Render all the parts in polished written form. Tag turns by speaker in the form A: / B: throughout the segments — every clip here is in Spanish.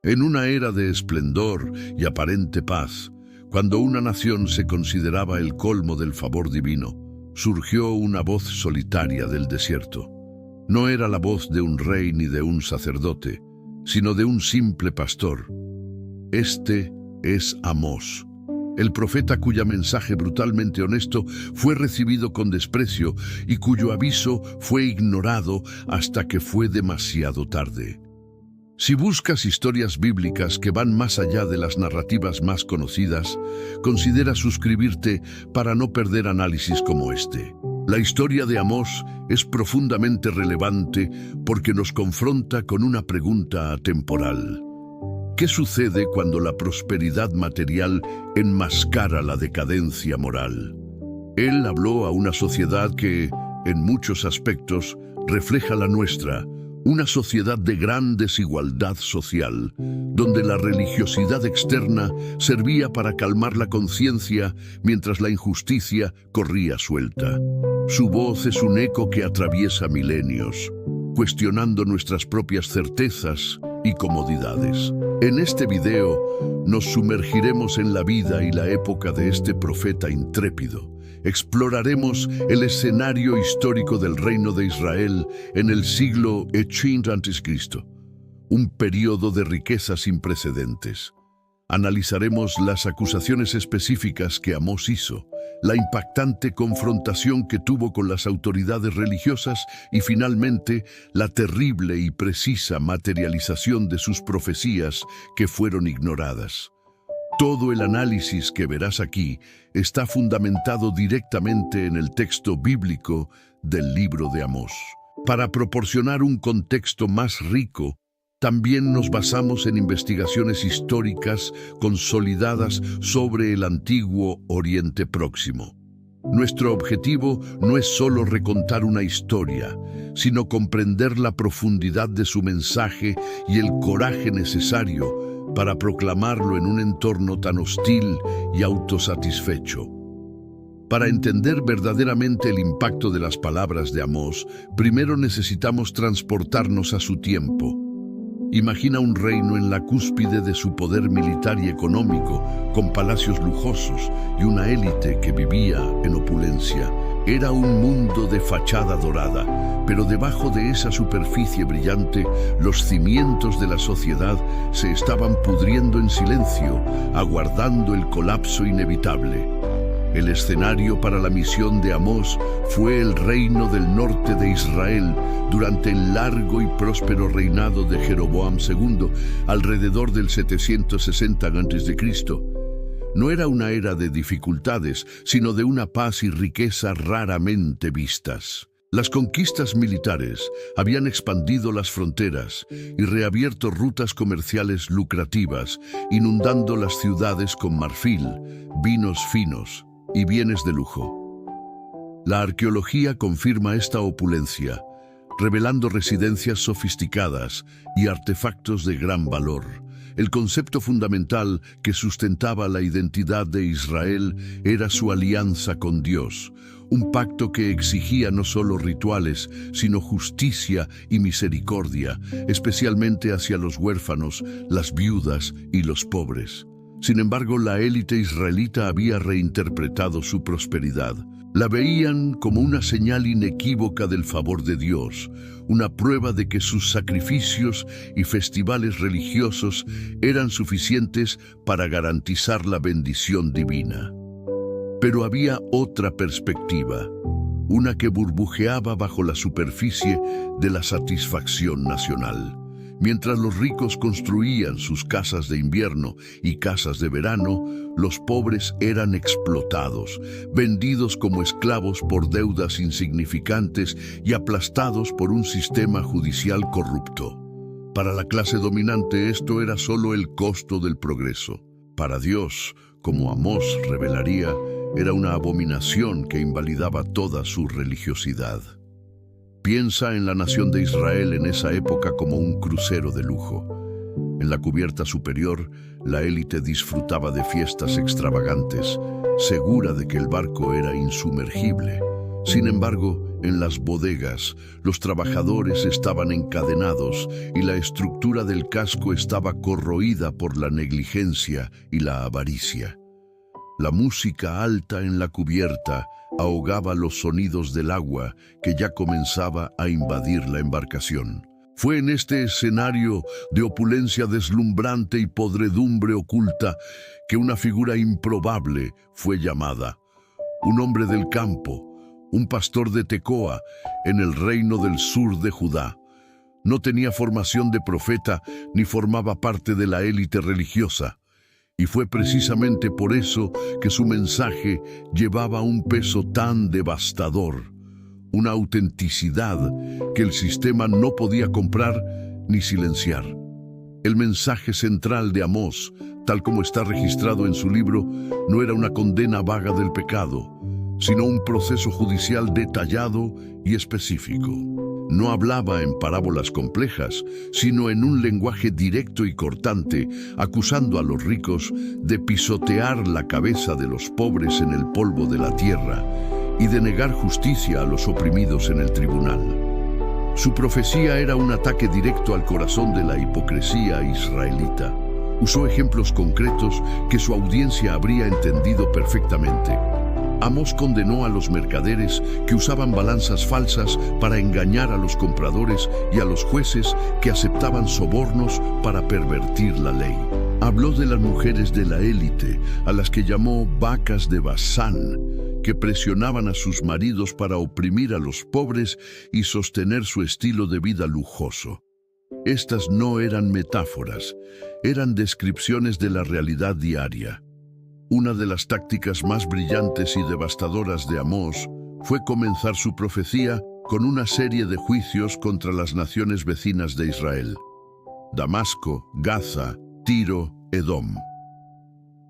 A: En una era de esplendor y aparente paz, cuando una nación se consideraba el colmo del favor divino, surgió una voz solitaria del desierto. No era la voz de un rey ni de un sacerdote, sino de un simple pastor. Este es Amós, el profeta cuyo mensaje brutalmente honesto fue recibido con desprecio y cuyo aviso fue ignorado hasta que fue demasiado tarde. Si buscas historias bíblicas que van más allá de las narrativas más conocidas, considera suscribirte para no perder análisis como este. La historia de Amós es profundamente relevante porque nos confronta con una pregunta atemporal. ¿Qué sucede cuando la prosperidad material enmascara la decadencia moral? Él habló a una sociedad que, en muchos aspectos, refleja la nuestra, una sociedad de gran desigualdad social, donde la religiosidad externa servía para calmar la conciencia mientras la injusticia corría suelta. Su voz es un eco que atraviesa milenios, cuestionando nuestras propias certezas y comodidades. En este video nos sumergiremos en la vida y la época de este profeta intrépido. Exploraremos el escenario histórico del reino de Israel en el siglo VIII a.C., un periodo de riqueza sin precedentes. Analizaremos las acusaciones específicas que Amós hizo, la impactante confrontación que tuvo con las autoridades religiosas y finalmente la terrible y precisa materialización de sus profecías que fueron ignoradas. Todo el análisis que verás aquí está fundamentado directamente en el texto bíblico del libro de Amós. Para proporcionar un contexto más rico, también nos basamos en investigaciones históricas consolidadas sobre el antiguo Oriente Próximo. Nuestro objetivo no es solo recontar una historia, sino comprender la profundidad de su mensaje y el coraje necesario para proclamarlo en un entorno tan hostil y autosatisfecho. Para entender verdaderamente el impacto de las palabras de Amós, primero necesitamos transportarnos a su tiempo. Imagina un reino en la cúspide de su poder militar y económico, con palacios lujosos y una élite que vivía en opulencia. Era un mundo de fachada dorada, pero debajo de esa superficie brillante, los cimientos de la sociedad se estaban pudriendo en silencio, aguardando el colapso inevitable. El escenario para la misión de Amós fue el reino del norte de Israel durante el largo y próspero reinado de Jeroboam II, alrededor del 760 a.C. No era una era de dificultades, sino de una paz y riqueza raramente vistas. Las conquistas militares habían expandido las fronteras y reabierto rutas comerciales lucrativas, inundando las ciudades con marfil, vinos finos y bienes de lujo. La arqueología confirma esta opulencia, revelando residencias sofisticadas y artefactos de gran valor. El concepto fundamental que sustentaba la identidad de Israel era su alianza con Dios, un pacto que exigía no solo rituales, sino justicia y misericordia, especialmente hacia los huérfanos, las viudas y los pobres. Sin embargo, la élite israelita había reinterpretado su prosperidad. La veían como una señal inequívoca del favor de Dios, una prueba de que sus sacrificios y festivales religiosos eran suficientes para garantizar la bendición divina. Pero había otra perspectiva, una que burbujeaba bajo la superficie de la satisfacción nacional. Mientras los ricos construían sus casas de invierno y casas de verano, los pobres eran explotados, vendidos como esclavos por deudas insignificantes y aplastados por un sistema judicial corrupto. Para la clase dominante esto era solo el costo del progreso. Para Dios, como Amós revelaría, era una abominación que invalidaba toda su religiosidad. Piensa en la nación de Israel en esa época como un crucero de lujo. En la cubierta superior, la élite disfrutaba de fiestas extravagantes, segura de que el barco era insumergible. Sin embargo, en las bodegas, los trabajadores estaban encadenados y la estructura del casco estaba corroída por la negligencia y la avaricia. La música alta en la cubierta ahogaba los sonidos del agua que ya comenzaba a invadir la embarcación. Fue en este escenario de opulencia deslumbrante y podredumbre oculta que una figura improbable fue llamada. Un hombre del campo, un pastor de Tecoa, en el reino del sur de Judá. No tenía formación de profeta ni formaba parte de la élite religiosa. Y fue precisamente por eso que su mensaje llevaba un peso tan devastador, una autenticidad que el sistema no podía comprar ni silenciar. El mensaje central de Amós, tal como está registrado en su libro, no era una condena vaga del pecado, sino un proceso judicial detallado y específico. No hablaba en parábolas complejas, sino en un lenguaje directo y cortante, acusando a los ricos de pisotear la cabeza de los pobres en el polvo de la tierra y de negar justicia a los oprimidos en el tribunal. Su profecía era un ataque directo al corazón de la hipocresía israelita. Usó ejemplos concretos que su audiencia habría entendido perfectamente. Amós condenó a los mercaderes que usaban balanzas falsas para engañar a los compradores y a los jueces que aceptaban sobornos para pervertir la ley. Habló de las mujeres de la élite, a las que llamó vacas de Basán, que presionaban a sus maridos para oprimir a los pobres y sostener su estilo de vida lujoso. Estas no eran metáforas, eran descripciones de la realidad diaria. Una de las tácticas más brillantes y devastadoras de Amós fue comenzar su profecía con una serie de juicios contra las naciones vecinas de Israel: Damasco, Gaza, Tiro, Edom.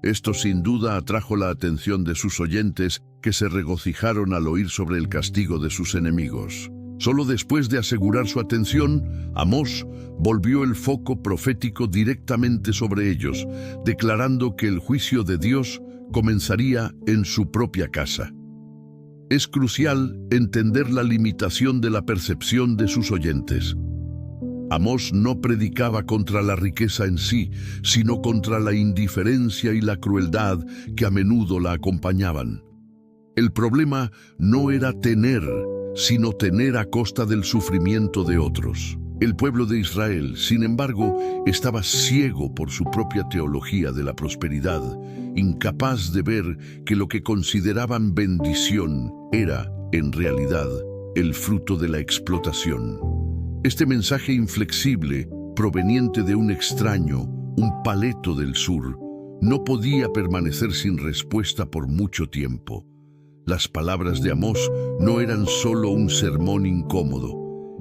A: Esto sin duda atrajo la atención de sus oyentes, que se regocijaron al oír sobre el castigo de sus enemigos. Solo después de asegurar su atención, Amós volvió el foco profético directamente sobre ellos, declarando que el juicio de Dios comenzaría en su propia casa. Es crucial entender la limitación de la percepción de sus oyentes. Amós no predicaba contra la riqueza en sí, sino contra la indiferencia y la crueldad que a menudo la acompañaban. El problema no era tener, sino tener a costa del sufrimiento de otros. El pueblo de Israel, sin embargo, estaba ciego por su propia teología de la prosperidad, incapaz de ver que lo que consideraban bendición era, en realidad, el fruto de la explotación. Este mensaje inflexible, proveniente de un extraño, un paleto del sur, no podía permanecer sin respuesta por mucho tiempo. Las palabras de Amós no eran solo un sermón incómodo,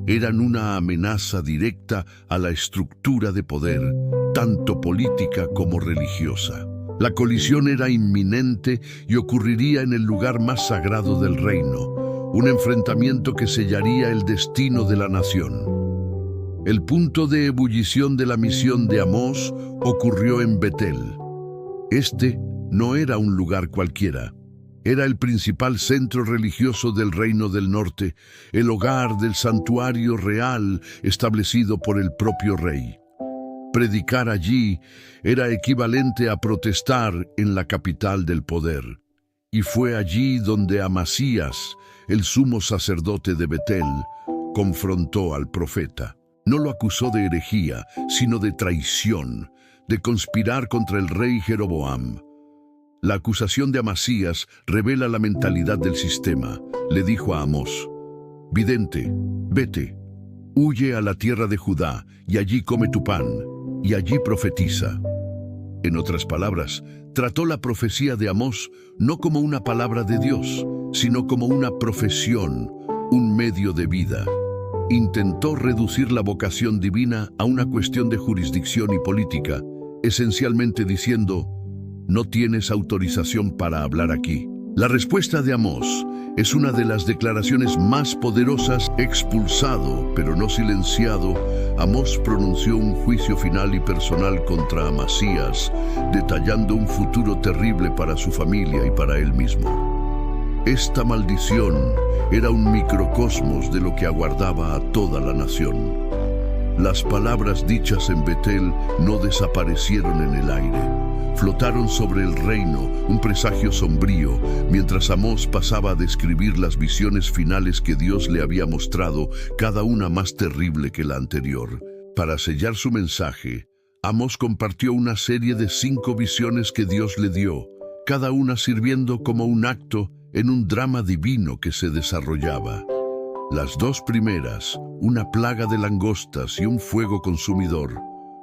A: eran una amenaza directa a la estructura de poder, tanto política como religiosa. La colisión era inminente y ocurriría en el lugar más sagrado del reino, un enfrentamiento que sellaría el destino de la nación. El punto de ebullición de la misión de Amós ocurrió en Betel. Este no era un lugar cualquiera. Era el principal centro religioso del Reino del Norte, el hogar del santuario real establecido por el propio rey. Predicar allí era equivalente a protestar en la capital del poder. Y fue allí donde Amasías, el sumo sacerdote de Betel, confrontó al profeta. No lo acusó de herejía, sino de traición, de conspirar contra el rey Jeroboam. La acusación de Amasías revela la mentalidad del sistema. Le dijo a Amós: vidente, vete, huye a la tierra de Judá, y allí come tu pan, y allí profetiza. En otras palabras, trató la profecía de Amós no como una palabra de Dios, sino como una profesión, un medio de vida. Intentó reducir la vocación divina a una cuestión de jurisdicción y política, esencialmente diciendo: no tienes autorización para hablar aquí. La respuesta de Amós es una de las declaraciones más poderosas. Expulsado, pero no silenciado, Amós pronunció un juicio final y personal contra Amasías, detallando un futuro terrible para su familia y para él mismo. Esta maldición era un microcosmos de lo que aguardaba a toda la nación. Las palabras dichas en Betel no desaparecieron en el aire. Flotaron sobre el reino, un presagio sombrío, mientras Amós pasaba a describir las visiones finales que Dios le había mostrado, cada una más terrible que la anterior. Para sellar su mensaje, Amós compartió una serie de 5 visiones que Dios le dio, cada una sirviendo como un acto en un drama divino que se desarrollaba. Las 2 primeras, una plaga de langostas y un fuego consumidor,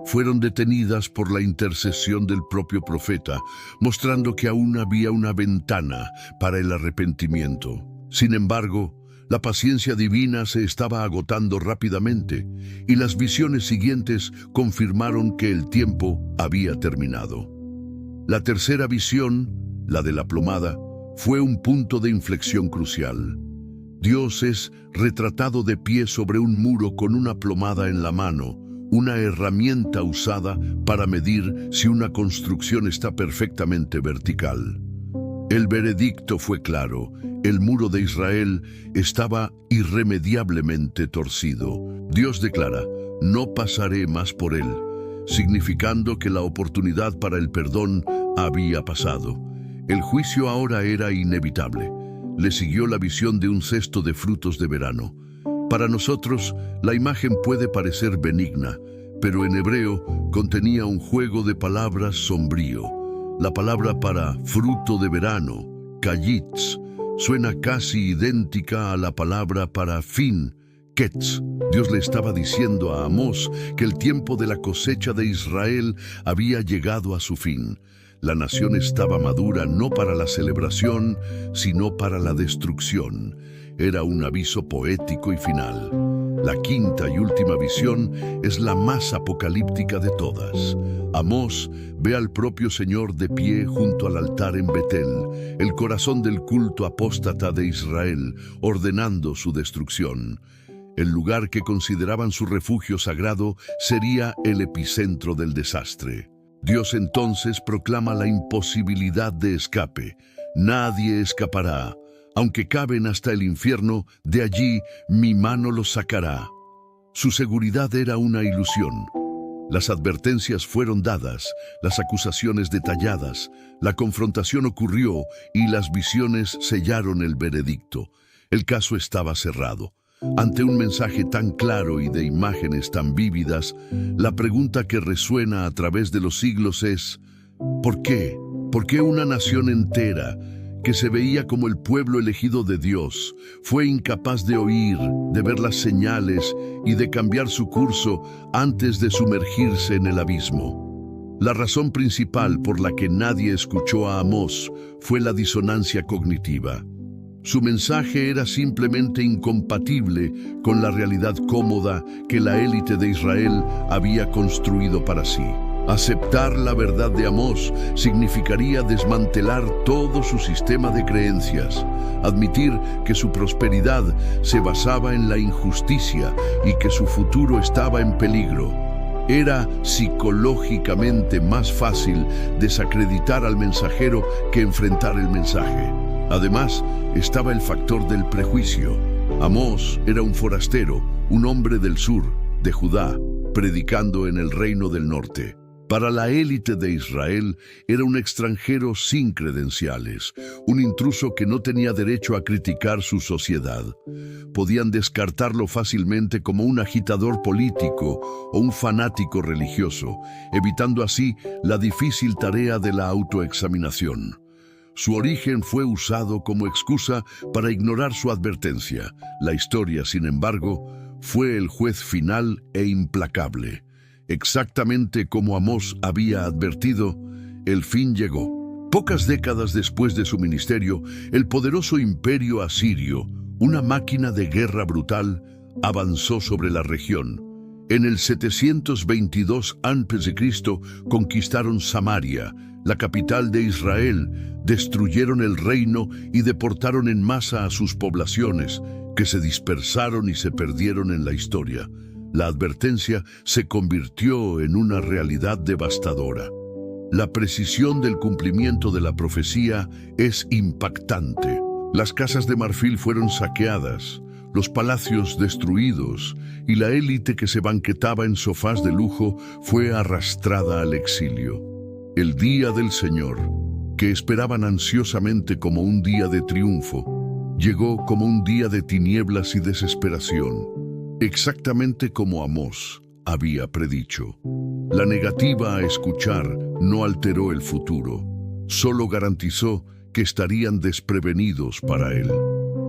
A: fueron detenidas por la intercesión del propio profeta, mostrando que aún había una ventana para el arrepentimiento. Sin embargo, la paciencia divina se estaba agotando rápidamente, y las visiones siguientes confirmaron que el tiempo había terminado. La tercera visión, la de la plomada, fue un punto de inflexión crucial. Dios es retratado de pie sobre un muro con una plomada en la mano, una herramienta usada para medir si una construcción está perfectamente vertical. El veredicto fue claro: el muro de Israel estaba irremediablemente torcido. Dios declara: no pasaré más por él, significando que la oportunidad para el perdón había pasado. El juicio ahora era inevitable. Le siguió la visión de un cesto de frutos de verano. Para nosotros, la imagen puede parecer benigna, pero en hebreo contenía un juego de palabras sombrío. La palabra para fruto de verano, kayitz, suena casi idéntica a la palabra para fin, ketz. Dios le estaba diciendo a Amós que el tiempo de la cosecha de Israel había llegado a su fin. La nación estaba madura no para la celebración, sino para la destrucción. Era un aviso poético y final. La quinta y última visión es la más apocalíptica de todas. Amós ve al propio Señor de pie junto al altar en Betel, el corazón del culto apóstata de Israel, ordenando su destrucción. El lugar que consideraban su refugio sagrado sería el epicentro del desastre. Dios entonces proclama la imposibilidad de escape. Nadie escapará. Aunque caben hasta el infierno, de allí mi mano los sacará. Su seguridad era una ilusión. Las advertencias fueron dadas, las acusaciones detalladas, la confrontación ocurrió y las visiones sellaron el veredicto. El caso estaba cerrado. Ante un mensaje tan claro y de imágenes tan vívidas, la pregunta que resuena a través de los siglos es: ¿por qué? ¿Por qué una nación entera, que se veía como el pueblo elegido de Dios, fue incapaz de oír, de ver las señales y de cambiar su curso antes de sumergirse en el abismo? La razón principal por la que nadie escuchó a Amós fue la disonancia cognitiva. Su mensaje era simplemente incompatible con la realidad cómoda que la élite de Israel había construido para sí. Aceptar la verdad de Amós significaría desmantelar todo su sistema de creencias, admitir que su prosperidad se basaba en la injusticia y que su futuro estaba en peligro. Era psicológicamente más fácil desacreditar al mensajero que enfrentar el mensaje. Además, estaba el factor del prejuicio. Amós era un forastero, un hombre del sur, de Judá, predicando en el reino del norte. Para la élite de Israel era un extranjero sin credenciales, un intruso que no tenía derecho a criticar su sociedad. Podían descartarlo fácilmente como un agitador político o un fanático religioso, evitando así la difícil tarea de la autoexaminación. Su origen fue usado como excusa para ignorar su advertencia. La historia, sin embargo, fue el juez final e implacable. Exactamente como Amós había advertido, el fin llegó. Pocas décadas después de su ministerio, el poderoso imperio asirio, una máquina de guerra brutal, avanzó sobre la región. En el 722 a.C. conquistaron Samaria, la capital de Israel, destruyeron el reino y deportaron en masa a sus poblaciones, que se dispersaron y se perdieron en la historia. La advertencia se convirtió en una realidad devastadora. La precisión del cumplimiento de la profecía es impactante. Las casas de marfil fueron saqueadas, los palacios destruidos y la élite que se banquetaba en sofás de lujo fue arrastrada al exilio. El día del Señor, que esperaban ansiosamente como un día de triunfo, llegó como un día de tinieblas y desesperación, exactamente como Amós había predicho. La negativa a escuchar no alteró el futuro, solo garantizó que estarían desprevenidos para él.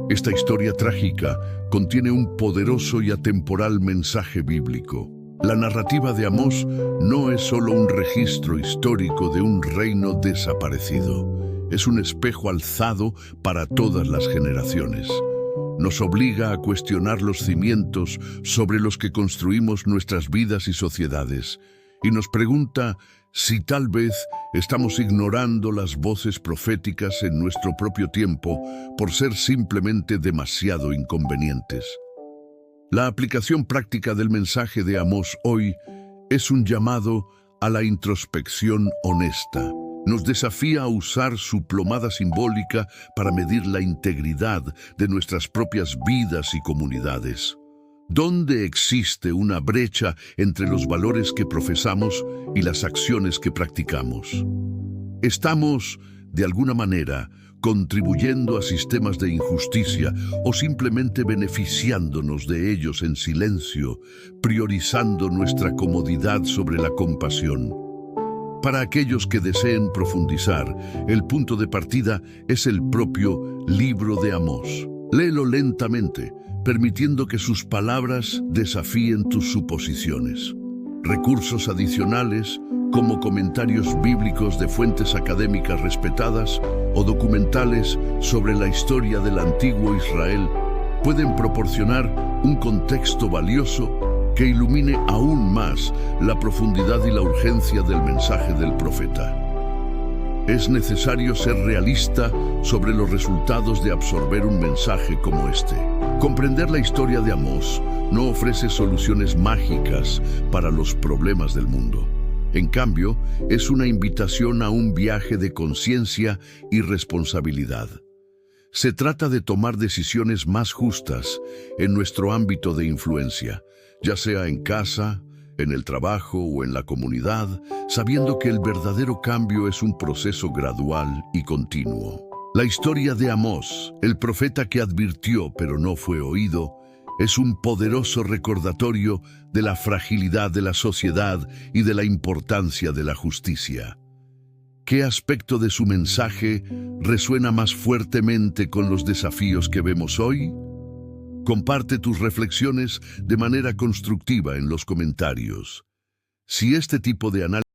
A: Esta historia trágica contiene un poderoso y atemporal mensaje bíblico. La narrativa de Amós no es solo un registro histórico de un reino desaparecido, es un espejo alzado para todas las generaciones. Nos obliga a cuestionar los cimientos sobre los que construimos nuestras vidas y sociedades, y nos pregunta si tal vez estamos ignorando las voces proféticas en nuestro propio tiempo por ser simplemente demasiado inconvenientes. La aplicación práctica del mensaje de Amós hoy es un llamado a la introspección honesta. Nos desafía a usar su plomada simbólica para medir la integridad de nuestras propias vidas y comunidades. ¿Dónde existe una brecha entre los valores que profesamos y las acciones que practicamos? ¿Estamos, de alguna manera, contribuyendo a sistemas de injusticia o simplemente beneficiándonos de ellos en silencio, priorizando nuestra comodidad sobre la compasión? Para aquellos que deseen profundizar, el punto de partida es el propio libro de Amós. Léelo lentamente, permitiendo que sus palabras desafíen tus suposiciones. Recursos adicionales, como comentarios bíblicos de fuentes académicas respetadas o documentales sobre la historia del antiguo Israel, pueden proporcionar un contexto valioso que ilumine aún más la profundidad y la urgencia del mensaje del profeta. Es necesario ser realista sobre los resultados de absorber un mensaje como este. Comprender la historia de Amós no ofrece soluciones mágicas para los problemas del mundo. En cambio, es una invitación a un viaje de conciencia y responsabilidad. Se trata de tomar decisiones más justas en nuestro ámbito de influencia, ya sea en casa, en el trabajo o en la comunidad, sabiendo que el verdadero cambio es un proceso gradual y continuo. La historia de Amós, el profeta que advirtió pero no fue oído, es un poderoso recordatorio de la fragilidad de la sociedad y de la importancia de la justicia. ¿Qué aspecto de su mensaje resuena más fuertemente con los desafíos que vemos hoy? Comparte tus reflexiones de manera constructiva en los comentarios. Si este tipo de análisis